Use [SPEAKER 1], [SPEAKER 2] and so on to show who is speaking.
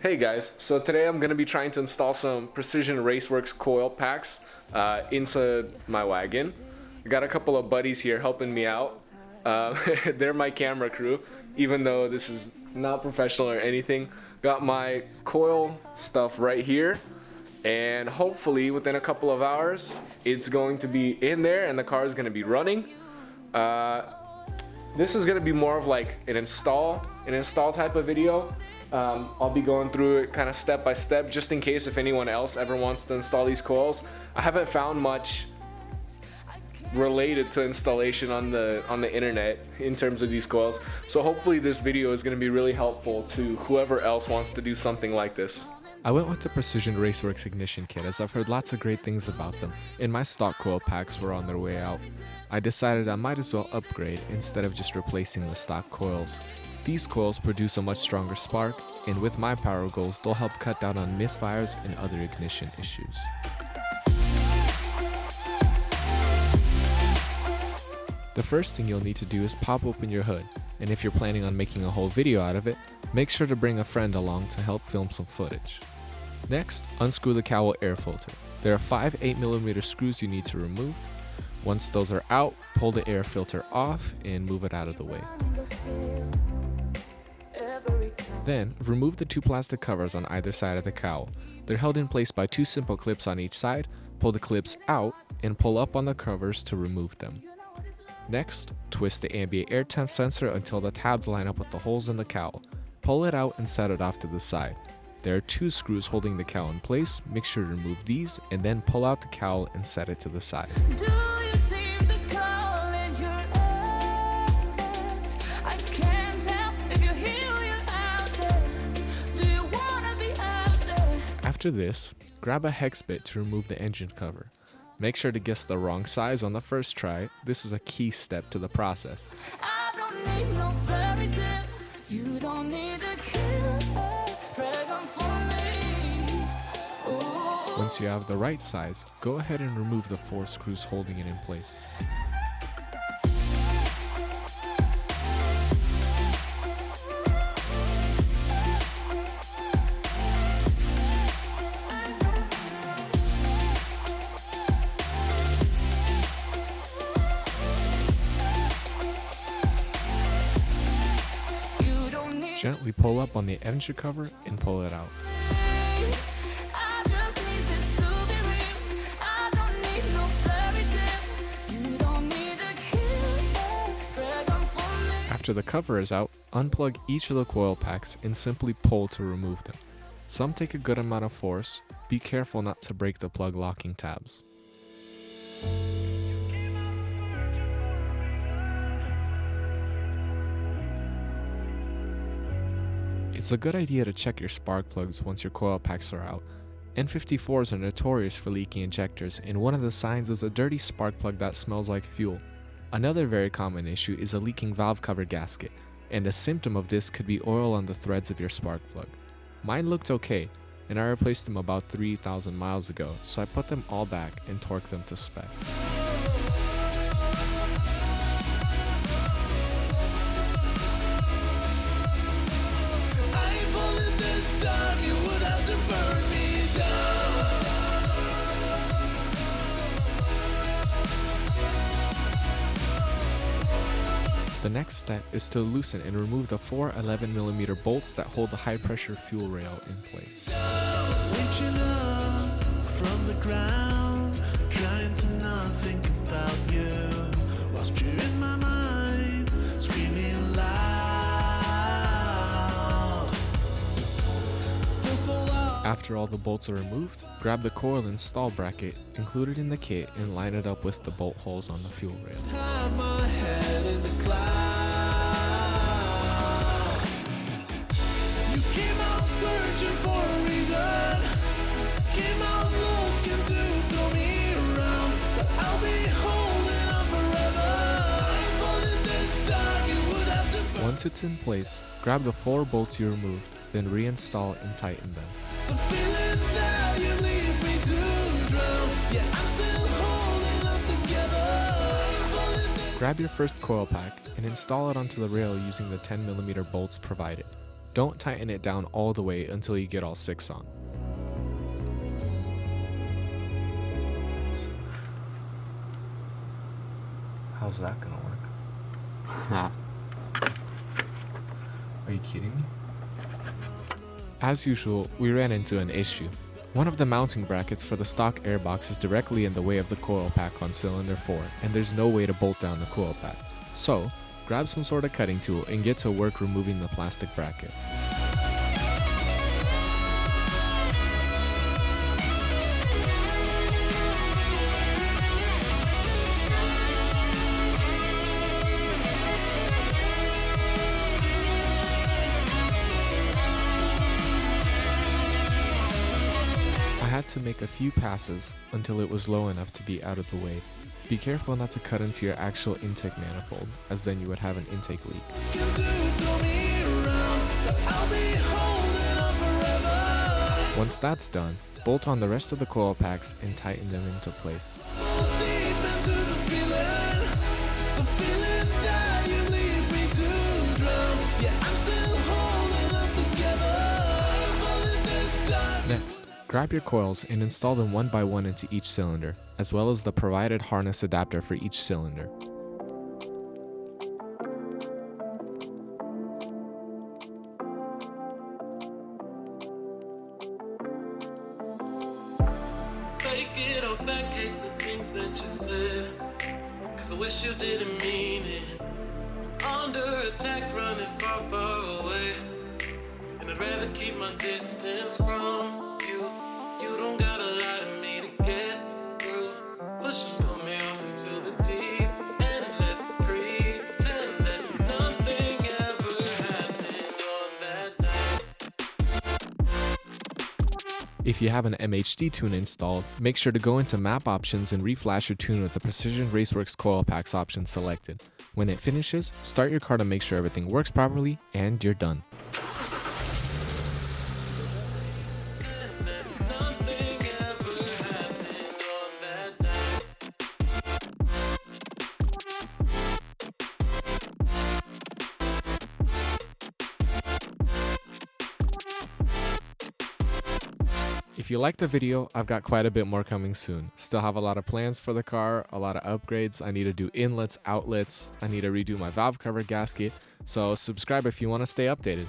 [SPEAKER 1] Hey guys, so today I'm going to be trying to install some Precision Raceworks coil packs into my wagon. I got a couple of buddies here helping me out. They're my camera crew, even though this is not professional or anything. Got my coil stuff right here, and hopefully within a couple of hours it's going to be in there and the car is going to be running. This is going to be more of like an install type of video. I'll be going through it kind of step by step, just in case if anyone else ever wants to install these coils. I haven't found much related to installation on the internet in terms of these coils, so hopefully this video is going to be really helpful to whoever else wants to do something like this.
[SPEAKER 2] I went with the Precision Raceworks ignition kit as I've heard lots of great things about them, and my stock coil packs were on their way out. I decided I might as well upgrade instead of just replacing the stock coils. These coils produce a much stronger spark, and with my power goals, they'll help cut down on misfires and other ignition issues. The first thing you'll need to do is pop open your hood, and if you're planning on making a whole video out of it, make sure to bring a friend along to help film some footage. Next, unscrew the cowl air filter. There are 5 8mm screws you need to remove. Once those are out, pull the air filter off and move it out of the way. Then, remove the 2 plastic covers on either side of the cowl. They're held in place by 2 simple clips on each side. Pull the clips out and pull up on the covers to remove them. Next, twist the ambient air temp sensor until the tabs line up with the holes in the cowl. Pull it out and set it off to the side. There are 2 screws holding the cowl in place. Make sure to remove these and then pull out the cowl and set it to the side. After this, grab a hex bit to remove the engine cover. Make sure to guess the wrong size on the first try. This is a key step to the process. Once you have the right size, go ahead and remove the 4 screws holding it in place. Gently pull up on the engine cover and pull it out. After the cover is out, unplug each of the coil packs and simply pull to remove them. Some take a good amount of force. Be careful not to break the plug locking tabs. It's a good idea to check your spark plugs once your coil packs are out. N54s are notorious for leaky injectors, and one of the signs is a dirty spark plug that smells like fuel. Another very common issue is a leaking valve cover gasket, and a symptom of this could be oil on the threads of your spark plug. Mine looked okay, and I replaced them about 3,000 miles ago, so I put them all back and torqued them to spec. The next step is to loosen and remove the 4 11mm bolts that hold the high pressure fuel rail in place. Reaching up from the ground, trying to not think about you, whilst you're in my mind, screaming loud. Still so loud. After all the bolts are removed, grab the coil install bracket included in the kit and line it up with the bolt holes on the fuel rail. Searching for a reason, came out looking to throw me around, but I'll be holding on forever. This time you would have to. Once it's in place, grab the 4 bolts you removed, then reinstall and tighten them. The feeling that you leave me to drown, yeah, I'm still holding up together. Grab your first coil pack and install it onto the rail using the 10mm bolts provided. Don't tighten it down all the way until you get all 6 on. How's that gonna work? Are you kidding me? As usual, we ran into an issue. One of the mounting brackets for the stock airbox is directly in the way of the coil pack on cylinder 4, and there's no way to bolt down the coil pack. So, grab some sort of cutting tool and get to work removing the plastic bracket. I had to make a few passes until it was low enough to be out of the way. Be careful not to cut into your actual intake manifold, as then you would have an intake leak. Once that's done, bolt on the rest of the coil packs and tighten them into place. Next, grab your coils and install them one by one into each cylinder, as well as the provided harness adapter for each cylinder.
[SPEAKER 3] Take it or back, hate the things that you said, 'cause I wish you didn't mean it. I'm under attack, running far, far away, and I'd rather keep my distance from you. You don't gotta lie to me to get through. Push and pull me off into the deep, and let's pretend that nothing ever happened on that night.
[SPEAKER 2] If you have an MHD tune installed, make sure to go into map options and reflash your tune with the Precision Raceworks coil packs option selected. When it finishes, start your car to make sure everything works properly, and you're done. If you liked the video, I've got quite a bit more coming soon. Still have a lot of plans for the car, a lot of upgrades. I need to do inlets, outlets. I need to redo my valve cover gasket. So subscribe if you want to stay updated.